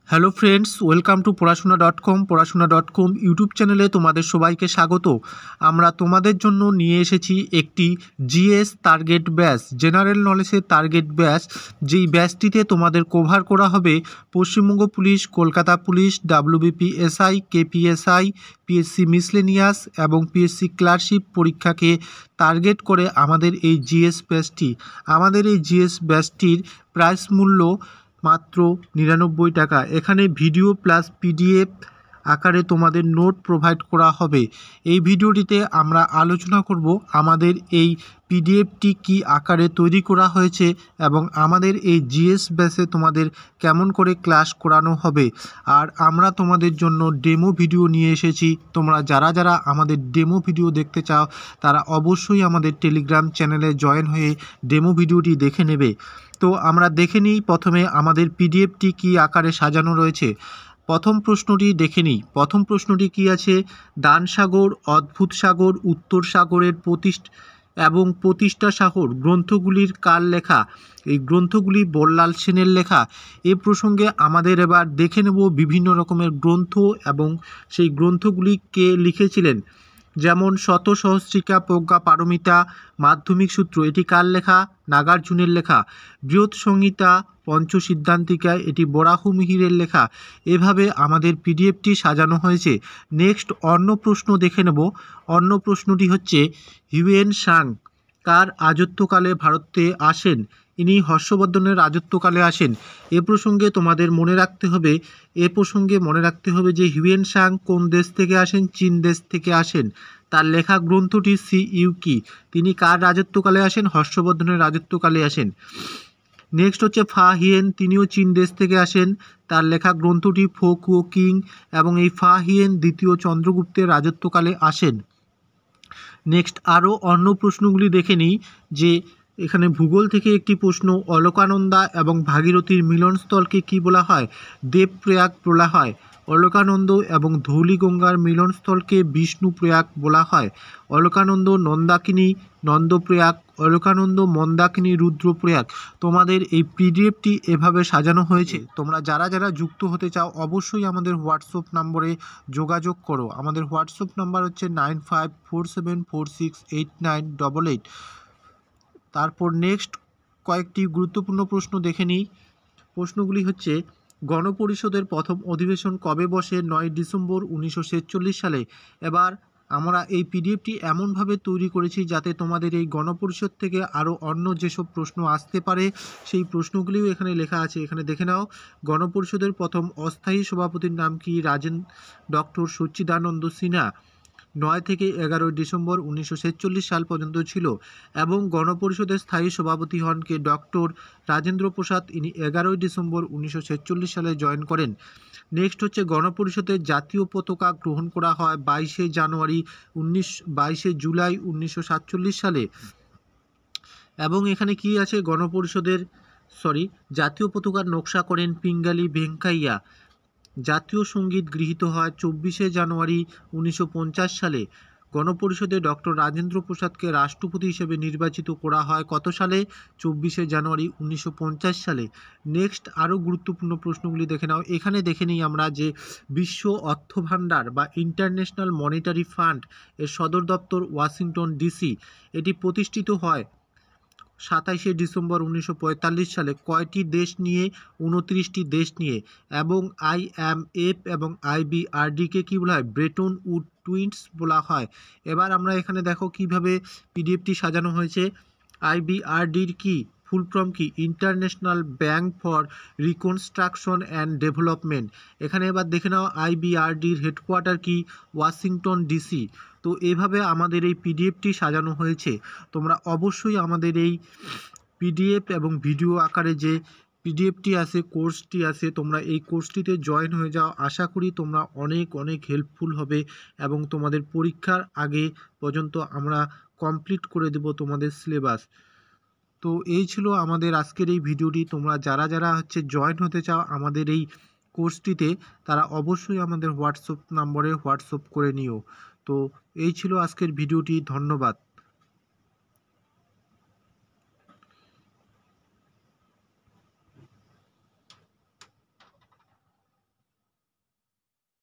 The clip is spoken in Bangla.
হ্যালো ফ্রেন্ডস, ওয়েলকাম টু পড়াশোনা.com ইউটিউব চ্যানেলে তোমাদের সবাইকে স্বাগত। আমরা তোমাদের জন্য নিয়ে এসেছি একটি জিএস টার্গেট ব্যাচ, জেনারেল নলেজের টার্গেট ব্যাচ। যেই ব্যাচটিতে তোমাদের কভার করা হবে Paschimbanga police, Kolkata police, WBPSI, KPSI, PSC miscellaneous এবং পিএসসি ক্লার্কশিপ পরীক্ষাকে টার্গেট করে আমাদের এই জিএস ব্যাচটি। আমাদের এই জিএস ব্যাচটির প্রাইস মূল্য মাত্র 99 টাকা। এখানে ভিডিও প্লাস পিডিএফ আকারে তোমাদের নোট প্রোভাইড করা হবে। এই ভিডিওটিতে আমরা আলোচনা করব আমাদের এই পিডিএফটি কি আকারে তৈরি করা হয়েছে এবং আমাদের এই জিএস ব্যাচে তোমাদের কেমন করে ক্লাস করানো হবে। আর আমরা তোমাদের জন্য ডেমো ভিডিও নিয়ে এসেছি। তোমরা যারা যারা আমাদের ডেমো ভিডিও দেখতে চাও তারা অবশ্যই আমাদের টেলিগ্রাম চ্যানেলে জয়েন হয়ে ডেমো ভিডিওটি দেখে নেবে। তো আমরা দেখে নিই প্রথমে আমাদের পিডিএফটি কি আকারে সাজানো রয়েছে। প্রথম প্রশ্নটি দেখে নিই। প্রথম প্রশ্নটি কি আছে? দান সাগর, অদ্ভুত সাগর, উত্তর সাগরের প্রতিষ্ঠা সাগর গ্রন্থগুলির কার লেখা? এই গ্রন্থগুলি বল্লাল সেনের লেখা। এ প্রসঙ্গে আমাদের এবার দেখে নেব বিভিন্ন রকমের গ্রন্থ এবং সেই গ্রন্থগুলি কে লিখেছিলেন। যেমন শত সহস্রিকা, প্রজ্ঞা পারমিতা, মাধ্যমিক সূত্র, এটি কার লেখা? নাগার্জুনের লেখা। বৃহৎ সংহিতা, পঞ্চসিদ্ধান্তিকা, এটি বরাহ মিহিরের লেখা। এভাবে আমাদের পিডিএফটি সাজানো হয়েছে। নেক্সট অন্য প্রশ্ন দেখে নেব। অন্য প্রশ্নটি হচ্ছে হিউয়েন সাং কার রাজত্বকালে ভারতে আসেন? ইনি হর্ষবর্ধনের রাজত্বকালে আসেন। এ প্রসঙ্গে তোমাদের মনে রাখতে হবে যে হিউয়েন সাং কোন দেশ থেকে আসেন? চীন দেশ থেকে আসেন। তার লেখা গ্রন্থটি সিইউকি। তিনি কার রাজত্বকালে আসেন? হর্ষবর্ধনের রাজত্বকালে আসেন। নেক্সট হচ্ছে ফা হিয়েন, তিনিও চীন দেশ থেকে আসেন। তার লেখা গ্রন্থটি ফো কুও কিং এবং এই ফা হিয়েন দ্বিতীয় চন্দ্রগুপ্তের রাজত্বকালে আসেন। নেক্সট আরও অন্য প্রশ্নগুলি দেখে নিই। যে এখানে ভূগোল থেকে একটি প্রশ্ন, অলকানন্দা এবং ভাগীরথীর মিলনস্থলকে কি বলা হয়? দেবপ্রয়াগ বলা হয়। অলকানন্দ এবং ধৌলিগঙ্গার মিলনস্থলকে বিষ্ণুপ্রয়াগ বলা হয়। অলকানন্দ নন্দাকিনী নন্দপ্রয়াগ, অলকানন্দ মন্দাকিনী রুদ্রপ্রয়াগ। তোমাদের এই পিডিএফটি এভাবে সাজানো হয়েছে। তোমরা যারা যারা যুক্ত হতে চাও অবশ্যই আমাদের হোয়াটসঅ্যাপ নম্বরে যোগাযোগ করো। আমাদের হোয়াটসঅ্যাপ নাম্বার হচ্ছে 9547468988। তারপর নেক্সট কয়েকটি গুরুত্বপূর্ণ প্রশ্ন দেখে নিই। প্রশ্নগুলি হচ্ছে, গণপরিষদের প্রথম অধিবেশন কবে বসে? 9 ডিসেম্বর 1946 সালে। এবার আমরা এই পিডিএফটি এমনভাবে তৈরি করেছি যাতে তোমাদের এই গণপরিষদ থেকে আরও অন্য যেসব প্রশ্ন আসতে পারে সেই প্রশ্নগুলিও এখানে লেখা আছে। এখানে দেখে নাও। গণপরিষদের প্রথম অস্থায়ী সভাপতির নাম কি? ডক্টর সচ্চিদানন্দ সিনহা। 9 থেকে 11 ডিসেম্বর 1946 সাল পর্যন্ত ছিল এবং গণপরিষদের স্থায়ী সভাপতি হন কে? ডক্টর রাজেন্দ্র প্রসাদ। ইনি 11 ডিসেম্বর 1946 সালে জয়েন করেন। নেক্সট হচ্ছে, গণপরিষদের জাতীয় পতাকা গ্রহণ করা হয় 22 জুলাই 1947 সালে। এবং এখানে কি আছে? জাতীয় পতাকার নকশা করেন পিঙ্গালি ভেঙ্কাইয়া। জাতীয় সঙ্গীত গৃহীত হয় 24 জানুয়ারি 1950 সালে। গণপরিষদে ডক্টর রাজেন্দ্র প্রসাদকে রাষ্ট্রপতি হিসেবে নির্বাচিত করা হয় কত সালে? 24 জানুয়ারি 1950 সালে। নেক্সট আরও গুরুত্বপূর্ণ প্রশ্নগুলি দেখে নাও। এখানে দেখে নিই আমরা যে বিশ্ব অর্থ ভাণ্ডার বা ইন্টারন্যাশনাল মনিটারি ফান্ড এর সদর দপ্তর ওয়াশিংটন ডিসি। এটি প্রতিষ্ঠিত হয় 27 ডিসেম্বর 1945 সালে। কয়টি দেশ নিয়ে? 29টি দেশ নিয়ে। এবং IMF এবং IBRDকে কী বলা হয়? ব্রেটন উড টুইন্স বলা হয়। এবার আমরা এখানে দেখো কিভাবে পিডিএফটি সাজানো হয়েছে। IBRDর কি ফুল ফর্ম কি? International bank for reconstruction and development. এখানে এবার দেখে নাও IBRDর হেডকোয়ার্টার কি? Washington DC. তো এভাবে আমাদের এই পিডিএফটি সাজানো হয়েছে। তোমরা অবশ্যই আমাদের এই পিডিএফ এবং ভিডিও আকারে যে পিডিএফটি আছে, কোর্সটি আছে, তোমরা এই কোর্সটিতে জয়েন হয়ে যাও। আশা করি তোমরা অনেক অনেক হেল্পফুল হবে এবং তোমাদের পরীক্ষার আগে পর্যন্ত আমরা কমপ্লিট করে দেব তোমাদের সিলেবাস। তো এই ছিল আমাদের আজকের এই ভিডিওটি। তোমরা যারা যারা জয়েন হতে চাও আমাদের এই কোর্সটিতে তারা অবশ্যই আমাদের হোয়াটসঅ্যাপ নম্বরে হোয়াটসঅ্যাপ করে নিও। তো এই ছিল আজকের ভিডিওটি। ধন্যবাদ।